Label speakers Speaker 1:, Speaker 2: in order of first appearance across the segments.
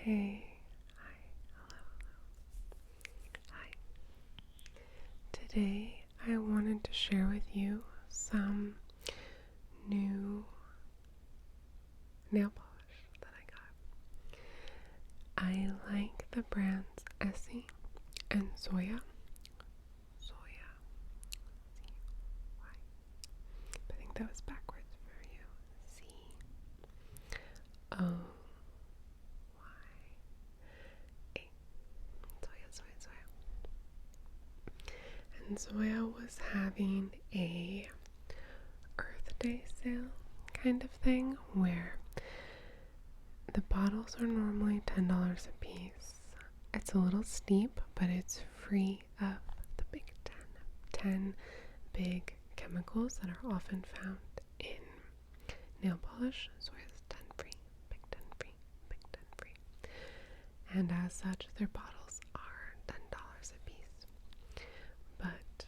Speaker 1: Hey, hi, hello, hi. Today I wanted to share with you some new nail polish that I got. I like the brands Essie and Zoya. Zoya, Z-Y. I think that was backwards for you. Z-O. And Zoya was having a Earth Day sale kind of thing where the bottles are normally $10 a piece. It's a little steep, but it's free of the big 10 big chemicals that are often found in nail polish. Zoya's 10 free, big 10 free, big 10 free. And as such, their bottles are $10 a piece. But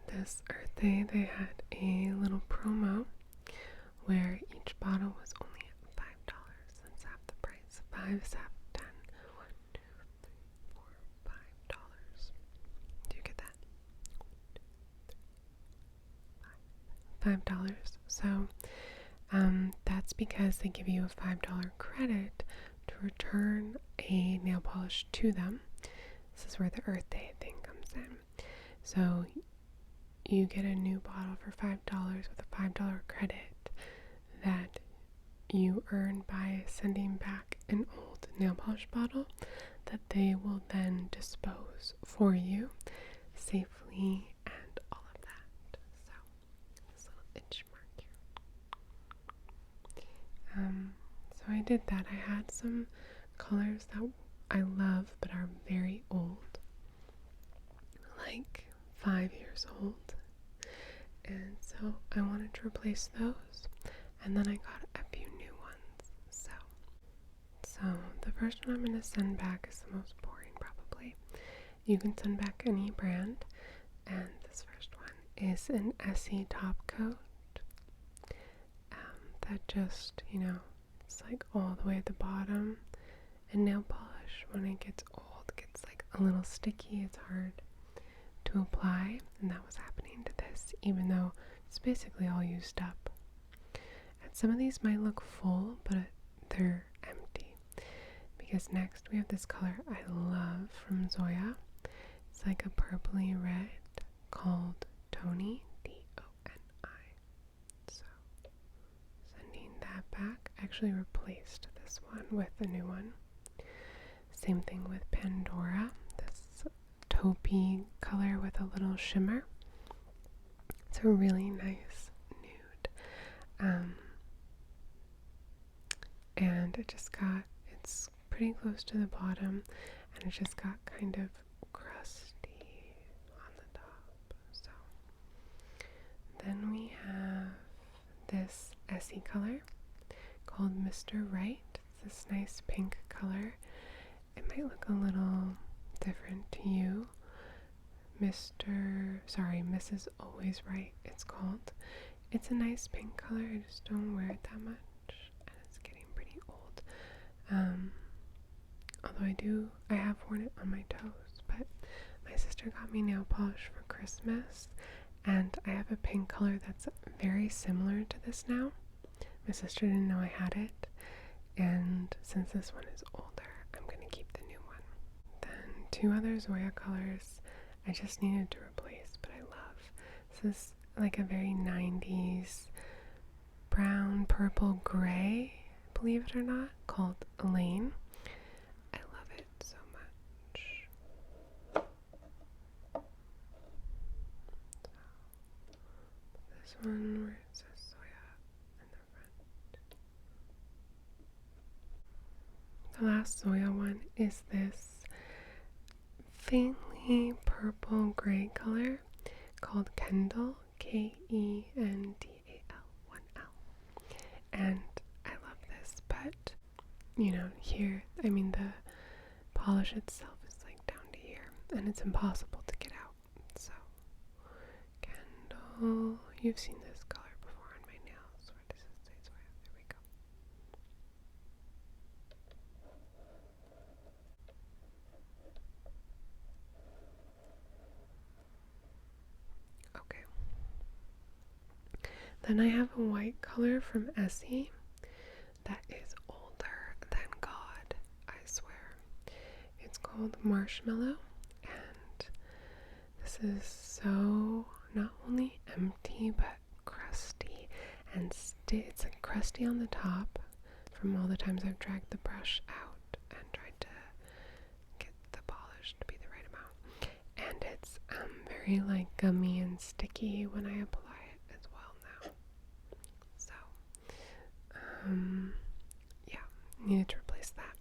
Speaker 1: this Earth Day, they had a little promo where each bottle was only at $5. That's half the price. 5 is half 10. 1, 2, 3, 4, $5. Do you get that? $5. So that's because they give you a $5 credit to return a nail polish to them. This is where the Earth Day thing comes in. So you get a new bottle for $5 with a $5 credit that you earn by sending back an old nail polish bottle that they will then dispose for you safely and all of that. So this little itch mark here. So I did that. I had some colors that I love but are very old, like 5 years old. And so I wanted to replace those, and then I got a few new ones. So the first one I'm going to send back is the most boring probably. You can send back any brand, and this first one is an Essie top coat. That just, it's like all the way at the bottom. And nail polish, when it gets old, gets like a little sticky. It's hard to apply, and that was happening to this, even though it's basically all used up. And some of these might look full, but they're empty. Because next we have this color I love from Zoya. It's like a purpley red called Tony, Toni. So sending that back. I actually replaced this one with a new one. Same thing with Pandora, this taupey color with a little shimmer. It's a really nice nude. And it's pretty close to the bottom, and it just got kind of crusty on the top. So then we have this Essie color called Mr. Right. It's this nice pink color. It might look a little different to you. Mrs. Always Right, it's called. It's a nice pink color. I just don't wear it that much, and it's getting pretty old. Although I have worn it on my toes, but my sister got me nail polish for Christmas, and I have a pink color that's very similar to this now. My sister didn't know I had it, and since this one is older, I'm going to keep the new one. Then 2 other Zoya colors I just needed to replace, but I love. This is like a very 90s brown, purple, gray, believe it or not, called Elaine. I love it so much. This one where it says Zoya in the front. The last Zoya one is this faintly purple gray color called Kendall, Kendal, 1L. And I love this, but here, the polish itself is like down to here, and it's impossible to get out. So Kendall, you've seen this color before on my nails. Where does it say Zoya? There we go. Then I have a white color from Essie that is older than God, I swear. It's called Marshmallow, and this is so not only empty but crusty, and it's like crusty on the top from all the times I've dragged the brush out and tried to get the polish to be the right amount. And it's very like gummy and sticky when I apply it as well now. So, yeah, needed to replace that.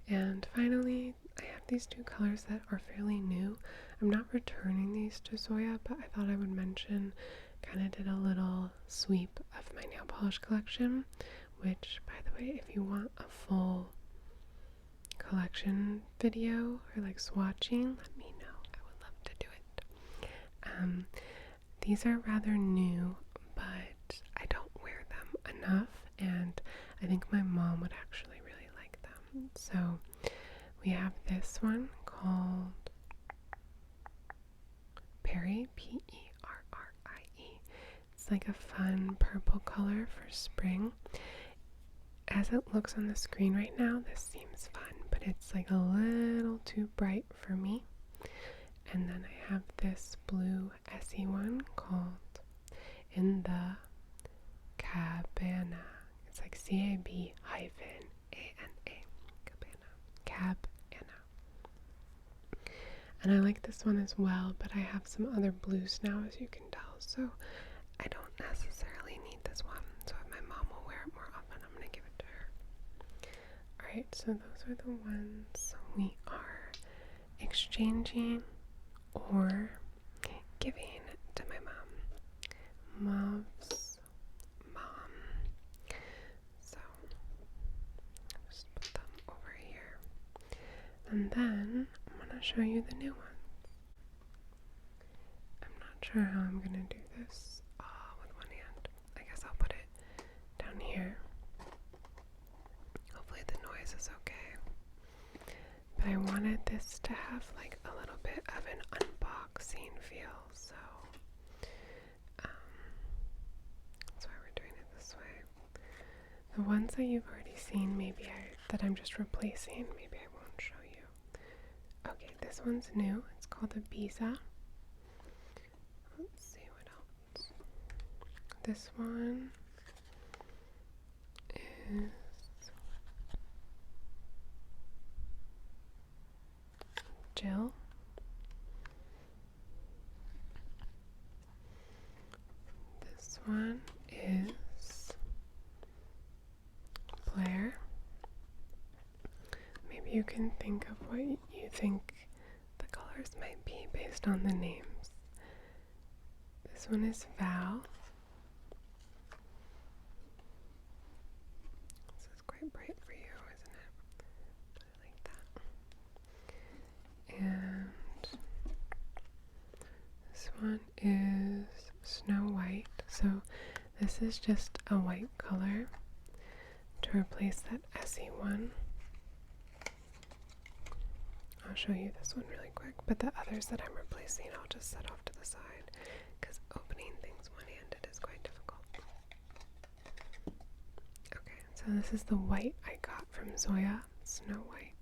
Speaker 1: And finally, I have these two colors that are fairly new. I'm not returning these to Zoya, but I thought I would mention, kind of did a little sweep of my nail polish collection, which, by the way, if you want a full collection video or like swatching, let me know. I would love to do it. These are rather new, but I don't wear them enough, and I think my mom would actually really like them. So we have this one called Perry, P-E-R-R-I-E. It's like a fun purple color for spring. As it looks on the screen right now, this seems fun, but it's like a little too bright for me. And then I have this blue Essie one called In the Cabana. It's like C-A-B hyphen A-N-A. Cabana. And I like this one as well, but I have some other blues now, as you can tell, so I don't necessarily need this one. So if my mom will wear it more often, I'm going to give it to her. Alright, so those are the ones we are exchanging or giving to my mom. Mauve's mom. So I'll just put them over here. And then I'm going to show you the new ones. I'm not sure how I'm going to do this with one hand. I guess I'll put it down here. Hopefully the noise is okay. But I wanted this to have like a little bit of an unboxing feel, so that's why we're doing it this way. The ones that you've already seen, that I'm just replacing, maybe I won't show you. Okay, this one's new. It's called a Biza. Let's see what else. This one is Jill. This one is Blair. Maybe you can think of what you think the colors might be based on the names. This one is Val. This is quite bright for you, isn't it? But I like that. And this one is Snow White. So this is just a white color to replace that Essie one. I'll show you this one really quick, but the others that I'm replacing I'll just set off to the side because opening things one-handed is quite difficult. Okay, so this is the white I got from Zoya, Snow White.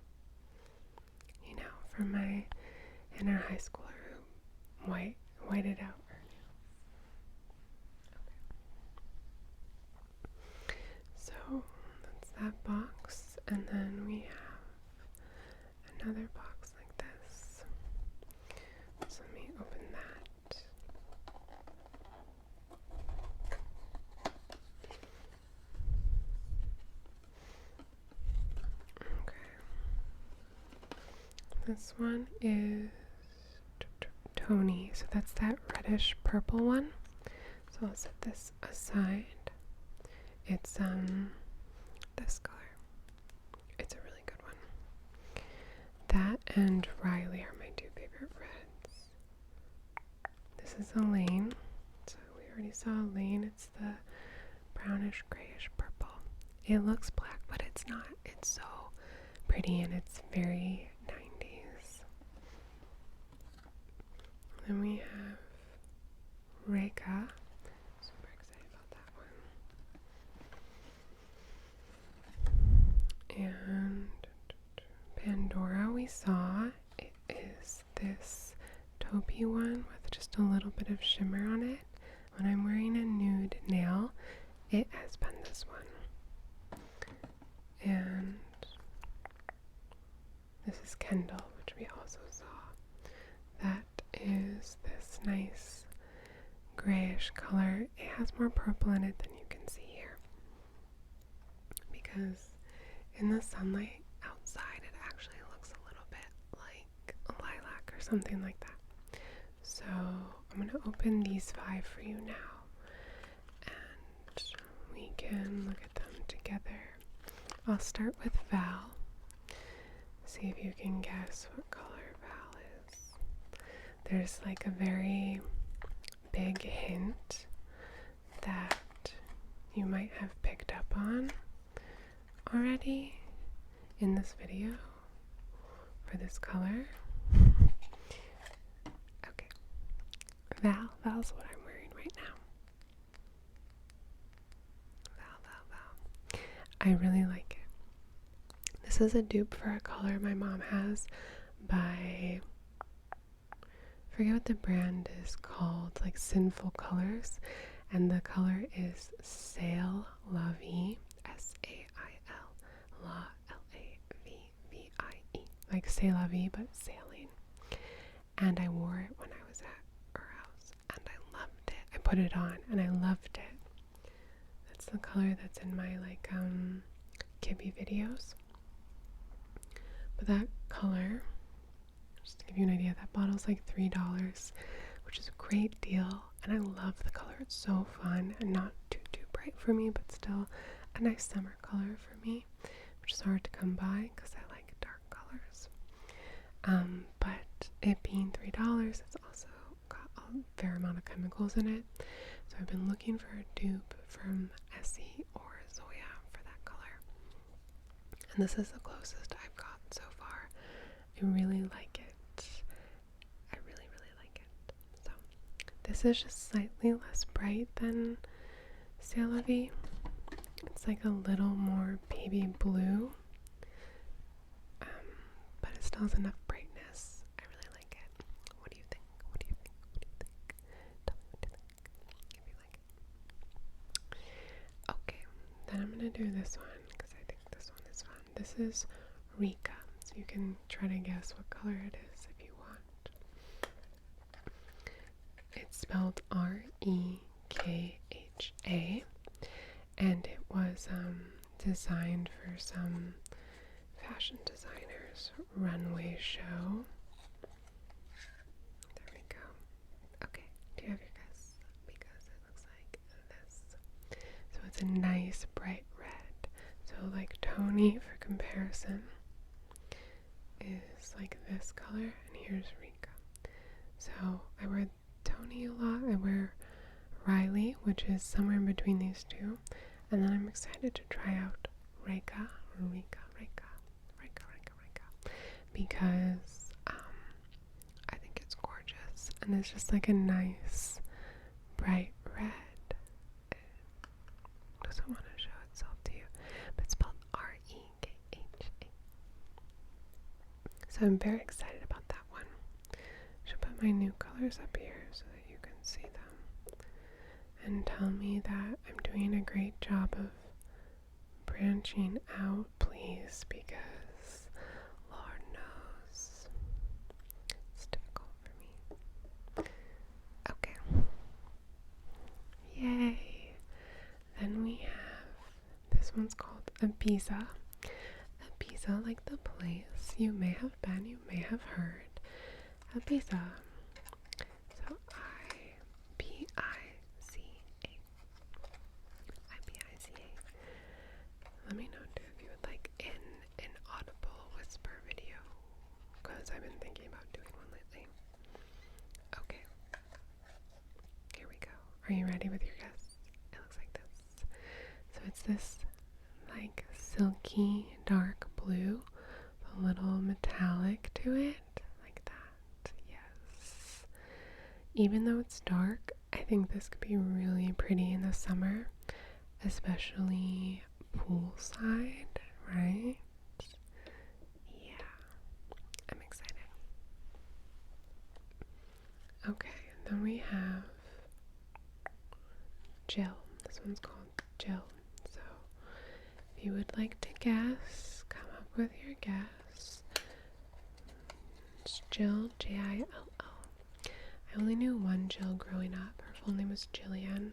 Speaker 1: You know, from my inner high schooler who whited out her nails. Okay. So that's that box, and then we have another box like this. So let me open that. Okay. This one is Tony, so that's that reddish purple one. So I'll set this aside. It's this color. It's a really good one. That and Riley are my two favorite reds. This is Elaine. So we already saw Elaine. It's the brownish grayish purple. It looks black, but it's not. It's so pretty and it's very 90s. Then we have Reka. this one. And this is Kendall, which we also saw. That is this nice grayish color. It has more purple in it than you can see here, because in the sunlight outside it actually looks a little bit like a lilac or something like that. So I'm going to open these 5 for you now, and we can look at them together. I'll start with Val. See if you can guess what color Val is. There's like a very big hint that you might have picked up on already in this video for this color. Okay, Val's what I'm wearing right now. Val. I really like it. This is a dupe for a color my mom has by, I forget what the brand is called, like Sinful Colors, and the color is Sail La Vie, S-A-I-L, La L-A-V-V-I-E, like C'est La Vie but sailing. And I wore it when I was at her house, and I loved it. I put it on and I loved it. That's the color that's in my like Kibby videos. But that color, just to give you an idea, that bottle's like $3, which is a great deal, and I love the color. It's so fun and not too bright for me, but still a nice summer color for me, which is hard to come by because I like dark colors. But it being $3, it's also got a fair amount of chemicals in it, so I've been looking for a dupe from Essie or Zoya for that color, and this is the closest I've gotten so far. I really like it. I really like it. So this is just slightly less bright than C'est La Vie. It's like a little more baby blue, but it still has enough brightness. I really like it. What do you think? What do you think? What do you think? Tell me what you think if you like it. Okay, then I'm gonna do this one because I think this one is fun. This is Rika. So you can try to guess what color it is if you want. It's spelled R-E-K-H-A, and it was designed for some fashion designers' runway show. There we go. Okay, do you have your guess? Because it looks like this. So it's a nice bright red. So like Tony, for comparison, is like this color, and here's Rika. So I wear Tony a lot. I wear Riley, which is somewhere in between these two, and then I'm excited to try out Rika, because I think it's gorgeous, and it's just like a nice bright red. It doesn't want to show itself to you, but it's spelled R-E-K-H-A. So I'm very excited about that one. I should put my new colors up here so that you can see them and tell me that I'm doing a great job of branching out, please, because Lord knows it's difficult for me. Okay. Yay. Then we have, this one's called Ibiza. Ibiza, like the place. You may have been, you may have heard. Ibiza. So I-B-I-Z-A. I-B-I-Z-A. Let me know too if you would like an audible whisper video, because I've been thinking about doing one lately. Okay. Here we go. Are you ready with your guess? It looks like this. So it's this like silky dark blue, a little metallic to it, like that. Yes. Even though it's dark, I think this could be really pretty in the summer, especially poolside, right? Yeah, I'm excited. Okay, and then we have Jill. This one's called Jill. So you would like to guess, come up with your guess. It's Jill, Jill. I only knew one Jill growing up. Her full name was Jillian,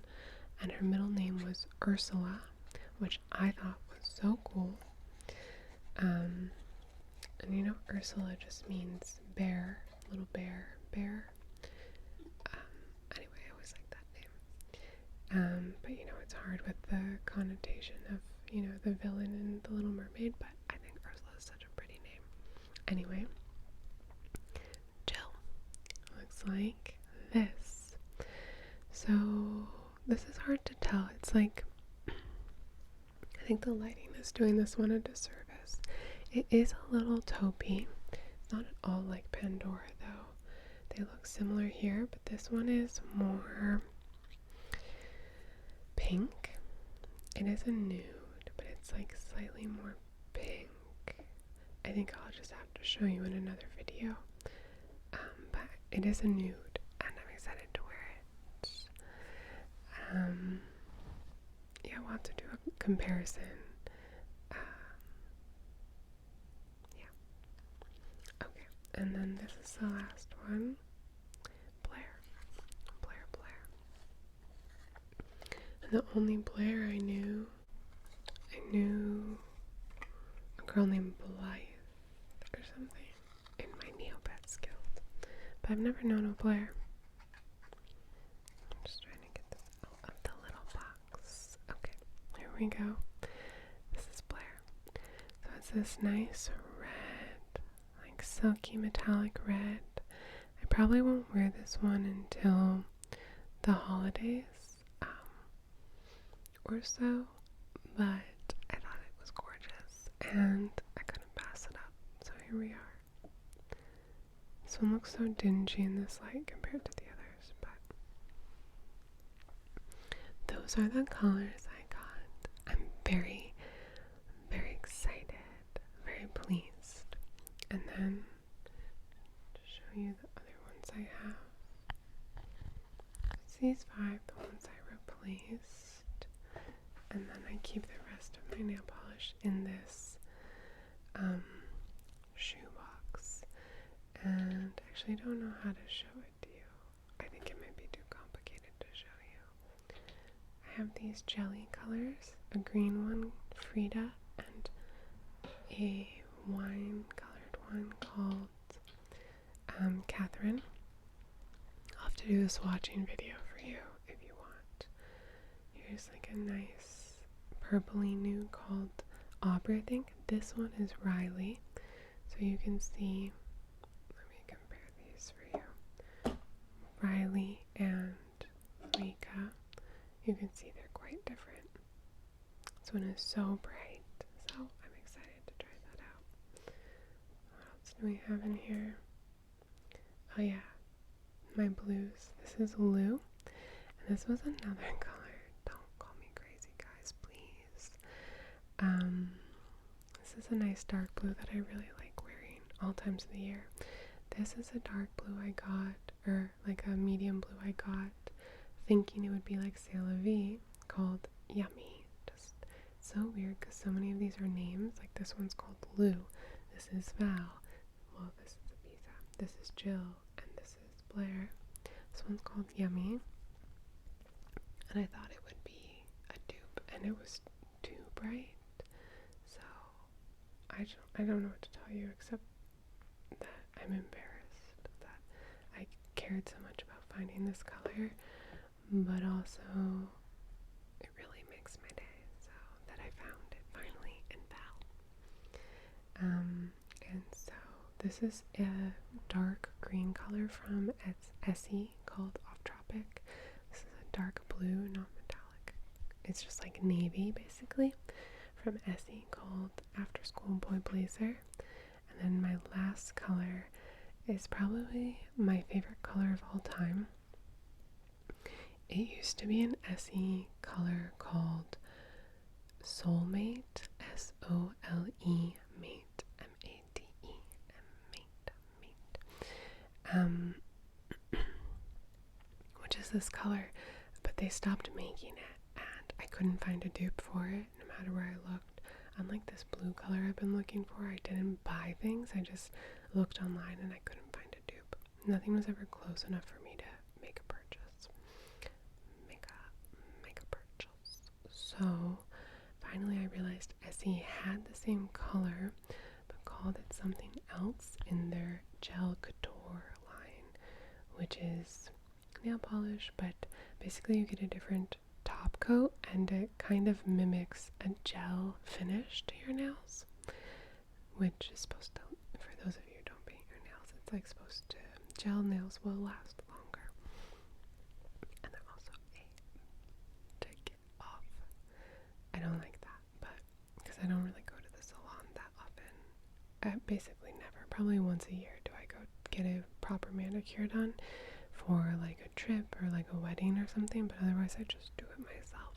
Speaker 1: and her middle name was Ursula, which I thought was so cool. And you know, Ursula just means bear, little bear. Anyway, I always like that name. But you know, it's hard with the connotation of, you know, the villain in The Little Mermaid, but I think Ursula is such a pretty name. Anyway, Jill looks like this. So this is hard to tell. It's like, I think the lighting is doing this one a disservice. It is a little taupey. It's not at all like Pandora though. They look similar here, but this one is more pink. It is a nude, but it's like slightly more pink. I think I'll just have to show you in another video. But it is a nude, and I'm excited to wear it. Yeah, we'll have to do a comparison. Yeah. Okay, and then this is the last one. Blair. And the only Blair I knew a girl named Blythe or something in my Neopets guild. But I've never known a Blair. I'm just trying to get this out of the little box. Okay, here we go. This is Blair. So it's this nice red, like silky metallic red. I probably won't wear this one until the holidays or so, but I thought it was gorgeous and I couldn't pass it up, so here we are. This one looks so dingy in this light compared to the others, but those are the colors I got. I'm very, very excited, very pleased. And then to show you the other ones I have, it's these 5, the ones I replaced. And then I keep the rest of my nail polish in this shoe box. And actually I don't know how to show it to you. I think it might be too complicated to show you. I have these jelly colors, a green one, Frida, and a wine colored one called Catherine. I'll have to do a swatching video for you if you want. Here's like a nice purpley nude called Aubrey, I think. This one is Riley, so you can see, let me compare these for you. Riley and Rika, you can see they're quite different. This one is so bright, so I'm excited to try that out. What else do we have in here? Oh yeah, my blues. This is Lou, and this was another color. This is a nice dark blue that I really like wearing all times of the year. This is a dark blue I got, or like a medium blue I got, thinking it would be like C'est La Vie, called Yummy. Just so weird because so many of these are names. Like this one's called Lou, this is Val, well this is Ibiza, this is Jill, and this is Blair. This one's called Yummy, and I thought it would be a dupe, and it was too bright. I don't know what to tell you except that I'm embarrassed that I cared so much about finding this color, but also it really makes my day, so that I found it finally in Val. And so this is a dark green color from Essie called Off Tropic. This is a dark blue, not metallic. It's just like navy basically, from Essie called After School Boy Blazer. And then my last color is probably my favorite color of all time. It used to be an Essie color called Soulmate, S-O-L-E, mate, M-A-T-E, mate, which is this color, but they stopped making it, and I couldn't find a dupe for it. No matter where I looked, unlike this blue color I've been looking for, I didn't buy things. I just looked online and I couldn't find a dupe. Nothing was ever close enough for me to make a purchase. Make a purchase. So finally I realized Essie had the same color but called it something else in their Gel Couture line, which is nail polish, but basically you get a different top coat and it kind of mimics a gel finish to your nails, which is supposed to, for those of you who don't paint your nails, it's like supposed to, gel nails will last longer. And they're also to get off. I don't like that, but because I don't really go to the salon that often. I basically never, probably once a year do I go get a proper manicure done for like a trip or like a wedding or something, but otherwise I just do it myself.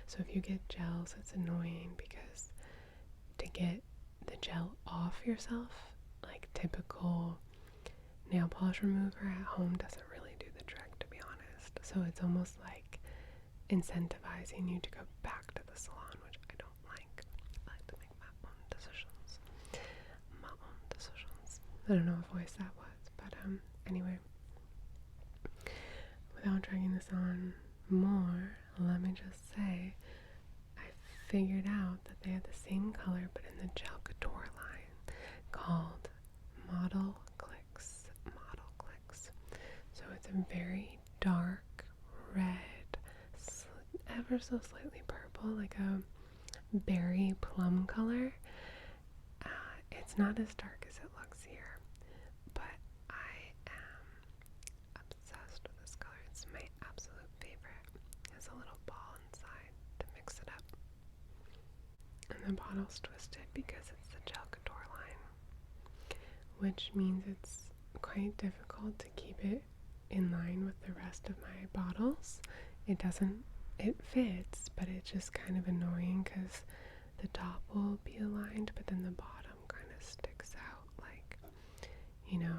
Speaker 1: So if you get gels, it's annoying because to get the gel off yourself, like typical nail polish remover at home doesn't really do the trick, to be honest. So it's almost like incentivizing you to go back to the salon, which I don't like. I like to make my own decisions. I don't know what voice that was, but anyway. Without dragging this on more, let me just say I figured out that they had the same color but in the Gel Couture line called Model Clicks. So it's a very dark red, ever so slightly purple, like a berry plum color. It's not as dark as it looks here, but I am obsessed with this color. It's my absolute favorite. It has a little ball inside to mix it up. And the bottle's twisted because it's the Gel Couture line, which means it's quite difficult to keep it in line with the rest of my bottles. It fits, but it's just kind of annoying because the top will be aligned, but then the bottom kind of sticks out. Like, you know,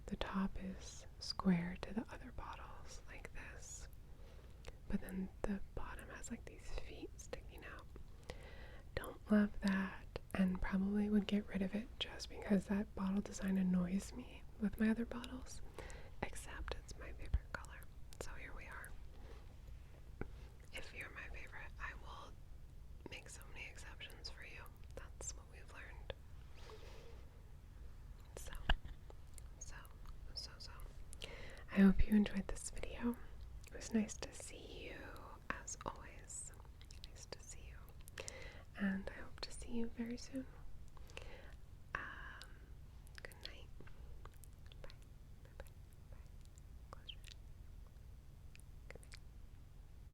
Speaker 1: the top is square to the other bottles like this, but then the bottom has like these feet sticking out. Don't love that, and probably would get rid of it just because that bottle design annoys me with my other bottles, except it's my favorite color, so here we are. If you're my favorite, I will make so many exceptions for you. That's what we've learned. So I hope you enjoyed this video. It was nice to see you, as always. Nice to see you. And I hope to see you very soon.